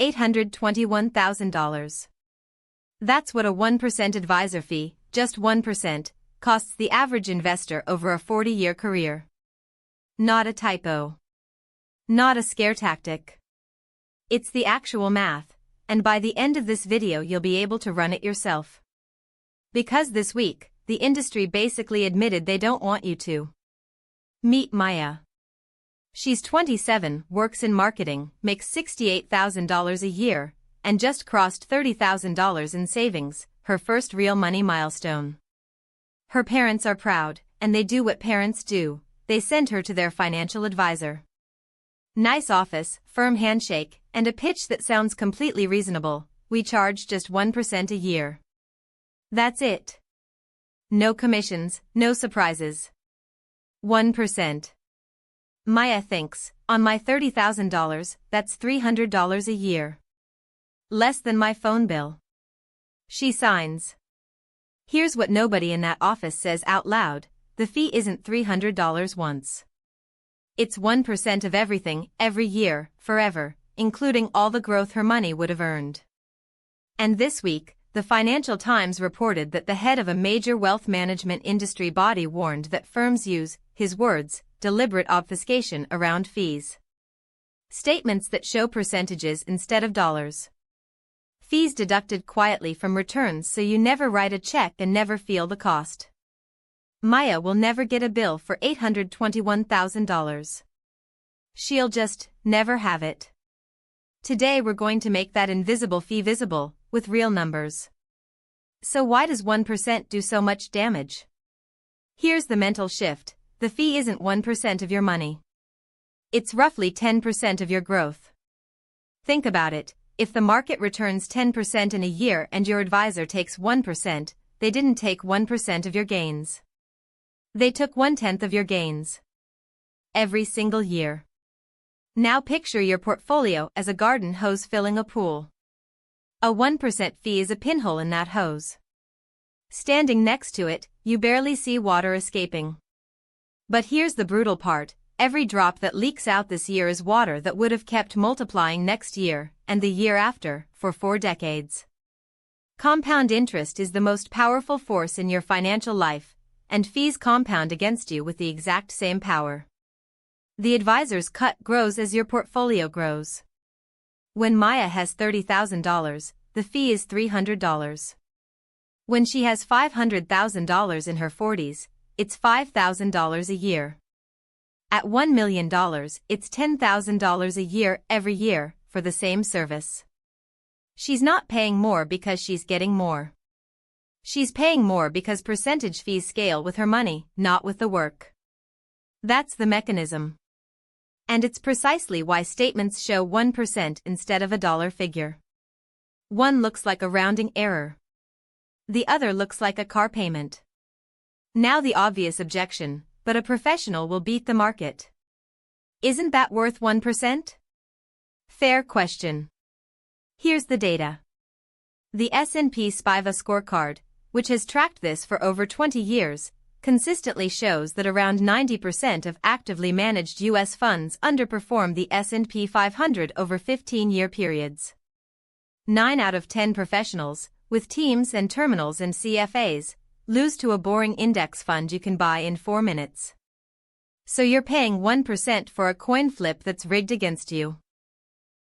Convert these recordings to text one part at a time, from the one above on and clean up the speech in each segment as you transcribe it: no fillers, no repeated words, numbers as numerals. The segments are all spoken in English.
$821,000. That's what a 1% advisor fee, just 1%, costs the average investor over a 40-year career. Not a typo. Not a scare tactic. It's the actual math, and by the end of this video you'll be able to run it yourself. Because this week, the industry basically admitted they don't want you to. Meet Maya. She's 27, works in marketing, makes $68,000 a year, and just crossed $30,000 in savings, her first real money milestone. Her parents are proud, and they do what parents do, they send her to their financial advisor. Nice office, firm handshake, and a pitch that sounds completely reasonable. We charge just 1% a year. That's it. No commissions, no surprises. 1%. Maya thinks, on my $30,000, that's $300 a year. Less than my phone bill. She signs. Here's what nobody in that office says out loud: the fee isn't $300 once. It's 1% of everything, every year, forever, including all the growth her money would have earned. And this week, the Financial Times reported that the head of a major wealth management industry body warned that firms use, his words, deliberate obfuscation around fees. Statements that show percentages instead of dollars. Fees deducted quietly from returns so you never write a check and never feel the cost. Maya will never get a bill for $821,000. She'll just never have it. Today we're going to make that invisible fee visible, with real numbers. So why does 1% do so much damage? Here's the mental shift: the fee isn't 1% of your money. It's roughly 10% of your growth. Think about it: if the market returns 10% in a year and your advisor takes 1%, they didn't take 1% of your gains. They took 1/10 of your gains. Every single year. Now picture your portfolio as a garden hose filling a pool. A 1% fee is a pinhole in that hose. Standing next to it, you barely see water escaping. But here's the brutal part: every drop that leaks out this year is water that would have kept multiplying next year, and the year after, for 4 decades. Compound interest is the most powerful force in your financial life, and fees compound against you with the exact same power. The advisor's cut grows as your portfolio grows. When Maya has $30,000, the fee is $300. When she has $500,000 in her 40s, it's $5,000 a year. At $1 million, it's $10,000 a year every year, for the same service. She's not paying more because she's getting more. She's paying more because percentage fees scale with her money, not with the work. That's the mechanism. And it's precisely why statements show 1% instead of a dollar figure. One looks like a rounding error. The other looks like a car payment. Now the obvious objection: but a professional will beat the market. Isn't that worth 1%? Fair question. Here's the data. The S&P SPIVA scorecard, which has tracked this for over 20 years, consistently shows that around 90% of actively managed U.S. funds underperform the S&P 500 over 15-year periods. 9 out of 10 professionals, with teams and terminals and CFAs, lose to a boring index fund you can buy in 4 minutes. So you're paying 1% for a coin flip that's rigged against you.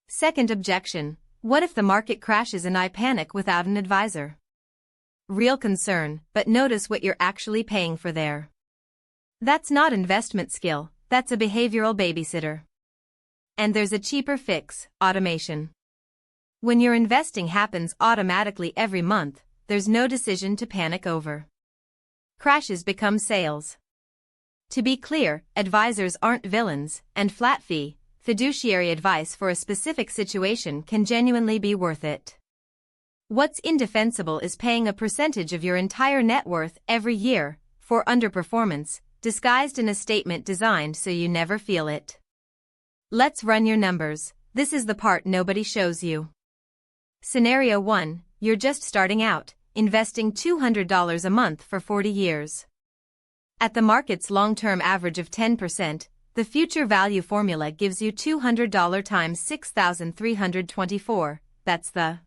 Second objection: what if the market crashes and I panic without an advisor? Real concern, but notice what you're actually paying for there. That's not investment skill, that's a behavioral babysitter. And there's a cheaper fix: automation. When your investing happens automatically every month, there's no decision to panic over. Crashes become sales. To be clear, advisors aren't villains, and flat fee, fiduciary advice for a specific situation can genuinely be worth it. What's indefensible is paying a percentage of your entire net worth every year for underperformance, disguised in a statement designed so you never feel it. Let's run your numbers. This is the part nobody shows you. Scenario 1, you're just starting out, investing $200 a month for 40 years. At the market's long-term average of 10%, The future value formula gives you $200 times 6,324, that's the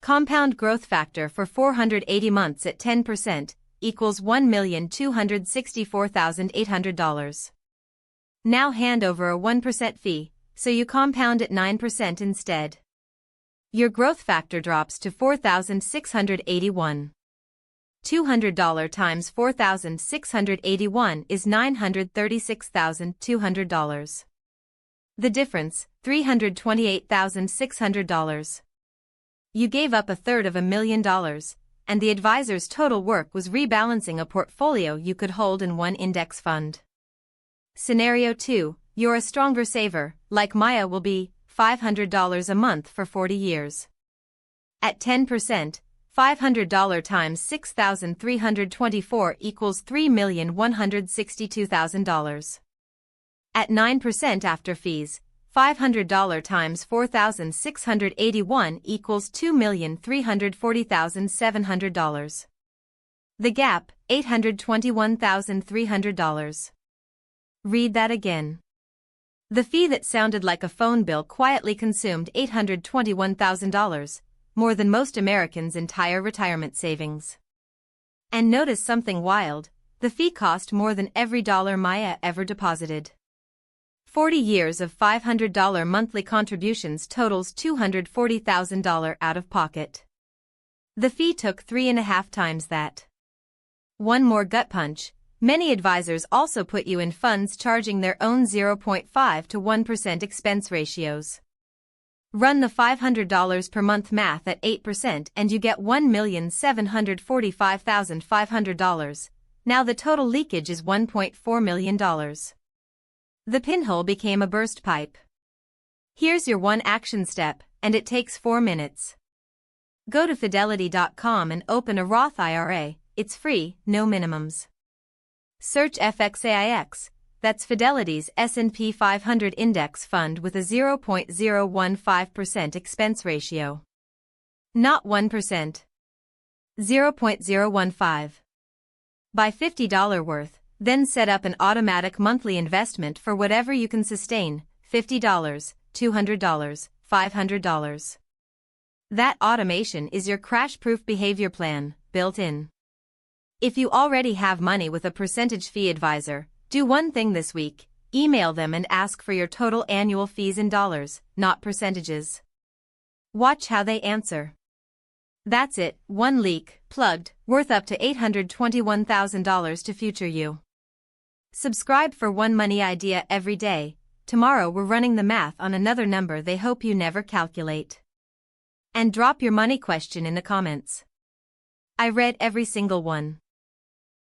compound growth factor for 480 months at 10%, equals $1,264,800. Now hand over a 1% fee, so you compound at 9% instead. Your growth factor drops to 4,681. $200 times 4,681 is $936,200. The difference, $328,600. You gave up $250,000, and the advisor's total work was rebalancing a portfolio you could hold in one index fund. Scenario 2, you're a stronger saver, like Maya will be, $500 a month for 40 years. At 10%, $500 times 6,324 equals $3,162,000. At 9% after fees, $500 times 4,681 equals $2,340,700. The gap, $821,300. Read that again. The fee that sounded like a phone bill quietly consumed $821,000, more than most Americans' entire retirement savings. And notice something wild, the fee cost more than every dollar Maya ever deposited. 40 years of $500 monthly contributions totals $240,000 out of pocket. The fee took 3.5 times that. One more gut punch, many advisors also put you in funds charging their own 0.5 to 1% expense ratios. Run the $500 per month math at 8% and you get $1,745,500. Now the total leakage is $1.4 million. The pinhole became a burst pipe. Here's your one action step, and it takes 4 minutes. Go to fidelity.com and open a Roth IRA, it's free, no minimums. Search FXAIX, that's Fidelity's S&P 500 Index Fund with a 0.015% expense ratio. Not 1%. 0.015. Buy $50 worth, then set up an automatic monthly investment for whatever you can sustain, $50, $200, $500. That automation is your crash-proof behavior plan, built in. If you already have money with a percentage fee advisor, do one thing this week, email them and ask for your total annual fees in dollars, not percentages. Watch how they answer. That's it, one leak, plugged, worth up to $821,000 to future you. Subscribe for one money idea every day. Tomorrow we're running the math on another number they hope you never calculate. And drop your money question in the comments. I read every single one.